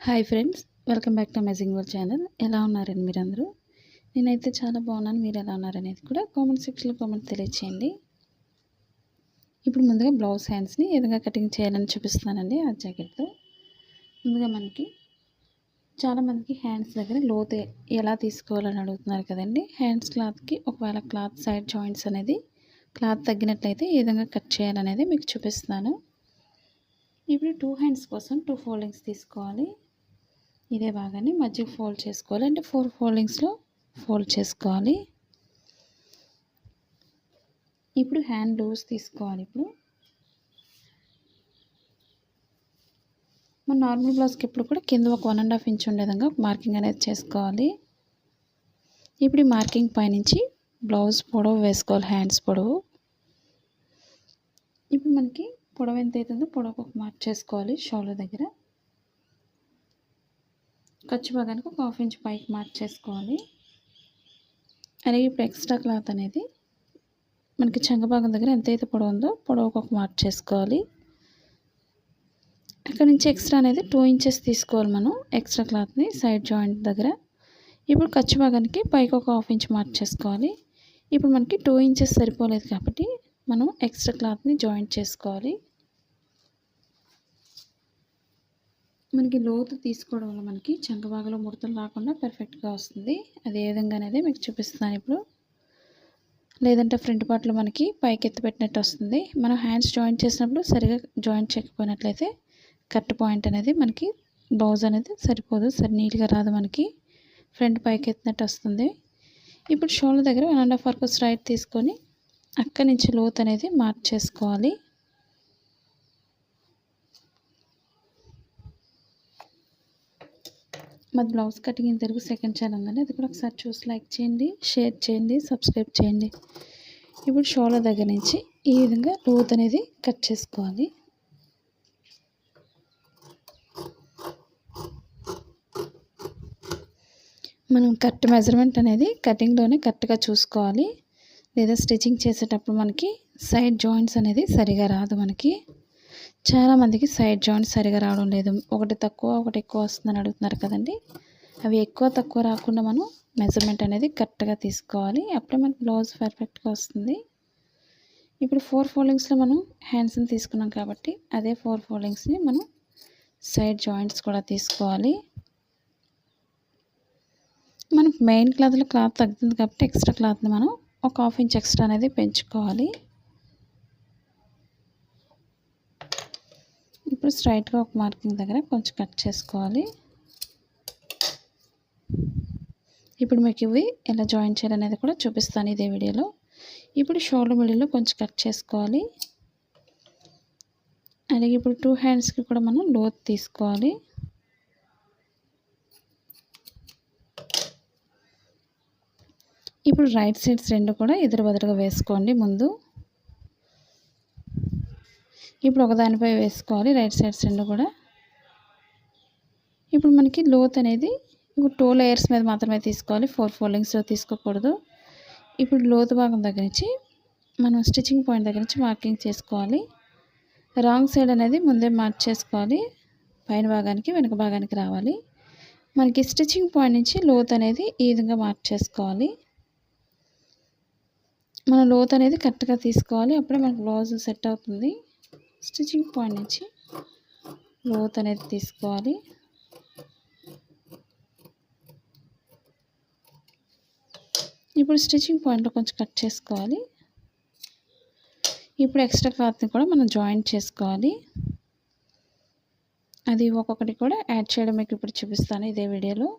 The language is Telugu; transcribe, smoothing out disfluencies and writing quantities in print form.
Hi friends, welcome back to amazing world channel. ఎలా ఉన్నారండి మీరందరూ? నేనైతే చాలా బాగున్నాను. మీరు ఎలా ఉన్నారనేది కూడా కామెంట్ సెక్షన్లో కామెంట్ తెలియచేయండి. ఇప్పుడు ముందుగా బ్లౌజ్ హ్యాండ్స్ని ఏ విధంగా కటింగ్ చేయాలని చూపిస్తున్నానండి. ఆ జాకెట్తో ముందుగా చాలామందికి హ్యాండ్స్ దగ్గర లోతు ఎలా తీసుకోవాలని అడుగుతున్నారు కదండి. హ్యాండ్స్ క్లాత్కి ఒకవేళ క్లాత్ సైడ్ జాయింట్స్ అనేది క్లాత్ తగ్గినట్లయితే ఏ విధంగా కట్ చేయాలనేది మీకు చూపిస్తున్నాను. ఇప్పుడు 2 హ్యాండ్స్ కోసం 2 ఫోల్డింగ్స్ తీసుకోవాలి. ఇదే భాగాన్ని మధ్యకి ఫోల్డ్ చేసుకోవాలి, అంటే 4 ఫోల్డింగ్స్లో ఫోల్డ్ చేసుకోవాలి. ఇప్పుడు హ్యాండ్ లూజ్ తీసుకోవాలి. ఇప్పుడు మన నార్మల్ బ్లౌజ్కి ఎప్పుడు కూడా కింద ఒక 1.5 ఇంచ్ ఉండే విధంగా మార్కింగ్ అనేది చేసుకోవాలి. ఇప్పుడు ఈ మార్కింగ్ పైనుంచి బ్లౌజ్ పొడవు వేసుకోవాలి, హ్యాండ్స్ పొడవు. ఇప్పుడు మనకి పొడవు ఎంత అవుతుందో పొడవు ఒక మార్క్ చేసుకోవాలి. షోల్డర్ దగ్గర ఖర్చు భాగానికి ఒక 1/2 ఇంచ్ పైకి మార్క్ చేసుకోవాలి. అలాగే ఇప్పుడు ఎక్స్ట్రా క్లాత్ అనేది మనకి చంక భాగం దగ్గర ఎంతైతే పొడవు ఉందో పొడవుకు ఒక మార్క్ చేసుకోవాలి. అక్కడ నుంచి ఎక్స్ట్రా అనేది 2 ఇంచెస్ తీసుకోవాలి మనం ఎక్స్ట్రా క్లాత్ని సైడ్ జాయింట్ దగ్గర. ఇప్పుడు ఖర్చు భాగానికి పైకి ఒక 1/2 ఇంచ్ మార్క్ చేసుకోవాలి. ఇప్పుడు మనకి 2 ఇంచెస్ సరిపోలేదు కాబట్టి మనం ఎక్స్ట్రా క్లాత్ని జాయింట్ చేసుకోవాలి. మనకి లోతు తీసుకోవడం వల్ల మనకి చంక భాగంలో ముడతలు రాకుండా పర్ఫెక్ట్గా వస్తుంది. అది ఏ విధంగా అనేది మీకు చూపిస్తాను ఇప్పుడు. లేదంటే ఫ్రంట్ పార్ట్లో మనకి పైకి ఎత్తి పెట్టినట్టు వస్తుంది. మనం హ్యాండ్స్ జాయింట్ చేసినప్పుడు సరిగా జాయింట్ చేయకపోయినట్లయితే కట్ పాయింట్ అనేది మనకి బ్లౌజ్ అనేది సరిపోదు, నీట్గా రాదు, మనకి ఫ్రంట్ పైకి ఎత్తినట్టు వస్తుంది. ఇప్పుడు షోల్డర్ దగ్గర 1.5 వరకు స్ట్రైట్ తీసుకొని అక్కడి నుంచి లోతు అనేది మార్క్ చేసుకోవాలి. మాది blouse cutting in Telugu second channel ఉందండి, అది కూడా ఒకసారి చూసి లైక్ చేయండి, షేర్ చేయండి, సబ్స్క్రైబ్ చేయండి. ఇప్పుడు షోల్డర్ దగ్గర నుంచి ఈ విధంగా లోతు అనేది కట్ చేసుకోవాలి. మనం కట్ మెజర్మెంట్ అనేది కటింగ్లోనే కరెక్ట్గా చూసుకోవాలి, లేదా స్టిచ్చింగ్ చేసేటప్పుడు మనకి సైడ్ జాయింట్స్ అనేది సరిగా రాదు. మనకి చాలామందికి సైడ్ జాయింట్స్ సరిగా రావడం లేదు, ఒకటి తక్కువ ఒకటి ఎక్కువ వస్తుందని అడుగుతున్నారు కదండి. అవి ఎక్కువ తక్కువ రాకుండా మనం మెజర్మెంట్ అనేది కరెక్ట్గా తీసుకోవాలి, అప్పుడే మనకి బ్లౌజ్ పర్ఫెక్ట్గా వస్తుంది. ఇప్పుడు 4 ఫోల్డింగ్స్లో మనం హ్యాండ్స్ని తీసుకున్నాం కాబట్టి అదే 4 ఫోల్డింగ్స్ని మనం సైడ్ జాయింట్స్ కూడా తీసుకోవాలి. మనం మెయిన్ క్లాత్లో క్లాత్ తగ్గుతుంది కాబట్టి ఎక్స్ట్రా క్లాత్ని మనం ఒక 1/2 ఇంచ్ ఎక్స్ట్రా అనేది పెంచుకోవాలి. ఇప్పుడు స్ట్రైట్గా ఒక మార్కింగ్ దగ్గర కొంచెం కట్ చేసుకోవాలి. ఇప్పుడు మీకు ఇవి ఎలా జాయిన్ చేయాలనేది కూడా చూపిస్తాను ఇదే వీడియోలో. ఇప్పుడు షోల్డర్ మిడిల్లో కొంచెం కట్ చేసుకోవాలి. అలాగే ఇప్పుడు 2 హ్యాండ్స్కి కూడా మనం లోతు తీసుకోవాలి. ఇప్పుడు రైట్ సైడ్స్ రెండు కూడా ఎదురు బదులుగా వేసుకోండి ముందు. ఇప్పుడు ఒకదానిపై వేసుకోవాలి రైట్ సైడ్స్ రెండు కూడా. ఇప్పుడు మనకి లోత్ అనేది ఇప్పుడు 2 లేయర్స్ మీద మాత్రమే తీసుకోవాలి, 4 ఫోల్డింగ్స్లో తీసుకోకూడదు. ఇప్పుడు లోతు భాగం దగ్గర నుంచి మనం స్టిచ్చింగ్ పాయింట్ దగ్గర నుంచి మార్కింగ్ చేసుకోవాలి. రాంగ్ సైడ్ అనేది ముందే మార్క్ చేసుకోవాలి, పైన భాగానికి వెనుక భాగానికి రావాలి. మనకి స్టిచ్చింగ్ పాయింట్ నుంచి లోత్ అనేది ఈ విధంగా మార్క్ చేసుకోవాలి. మన లోత్ అనేది కరెక్ట్గా తీసుకోవాలి, అప్పుడే మనకు బ్లౌజ్ సెట్ అవుతుంది. స్టిచ్చింగ్ పాయింట్ నుంచి లోత్ అనేది తీసుకోవాలి. ఇప్పుడు స్టిచ్చింగ్ పాయింట్లో కొంచెం కట్ చేసుకోవాలి. ఇప్పుడు ఎక్స్ట్రా క్లాత్ని కూడా మనం జాయింట్ చేసుకోవాలి. అది ఒక్కొక్కటి కూడా యాడ్ చేయడం మీకు ఇప్పుడు చూపిస్తాను ఇదే వీడియోలో.